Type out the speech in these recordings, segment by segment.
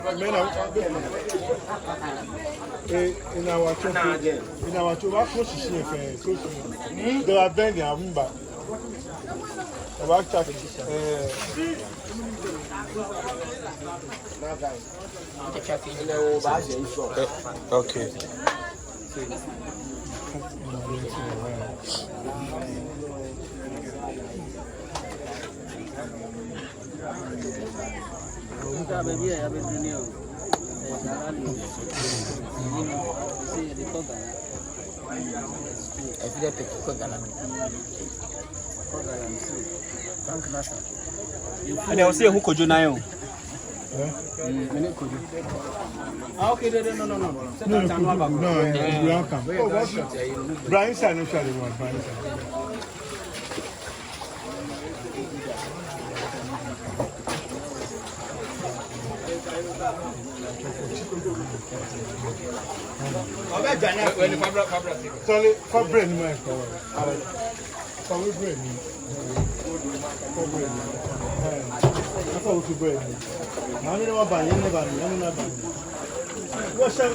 In our church, what was she? They are bending our back. About church. Okay. Baby, I have been doing you. I feel like and I will say who could you now? Okay, no. Brian said, no, sorry, for bread, my for bread. I thought we bread. Now, never buy any never. What's up?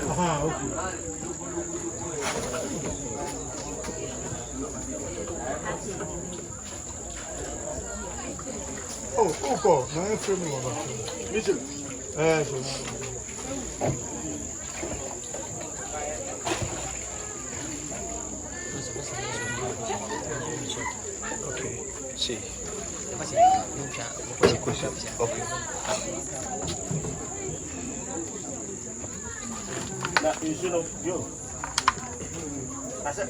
Aha, okay. Oh, now I'm filming over. Mitchell. Okay, see. Okay. Now, you should have you. I said,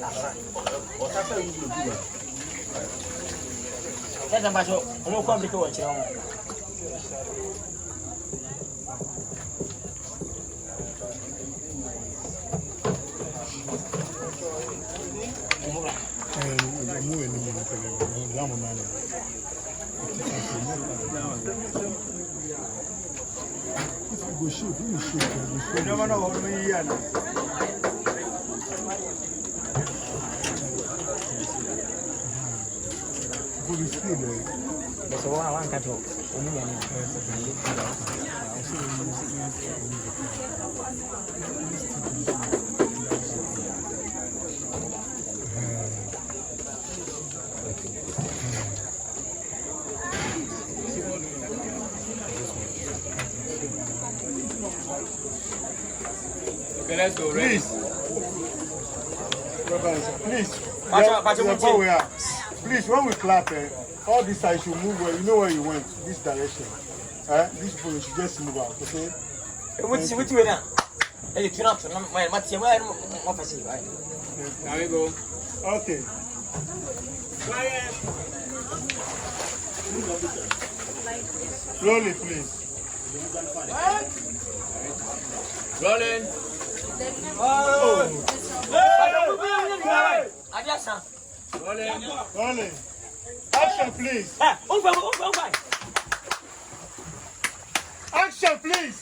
what happened you do? That's a matter of no complication. Okay, let's go. Ready? Please, when we clap, all this side should move where you know where you went, this direction. These people should just move out, okay? Which way now? Hey, turn up. Now we go. Okay. Slowly, please. Rolling. Rolling. Action, please. Action, please.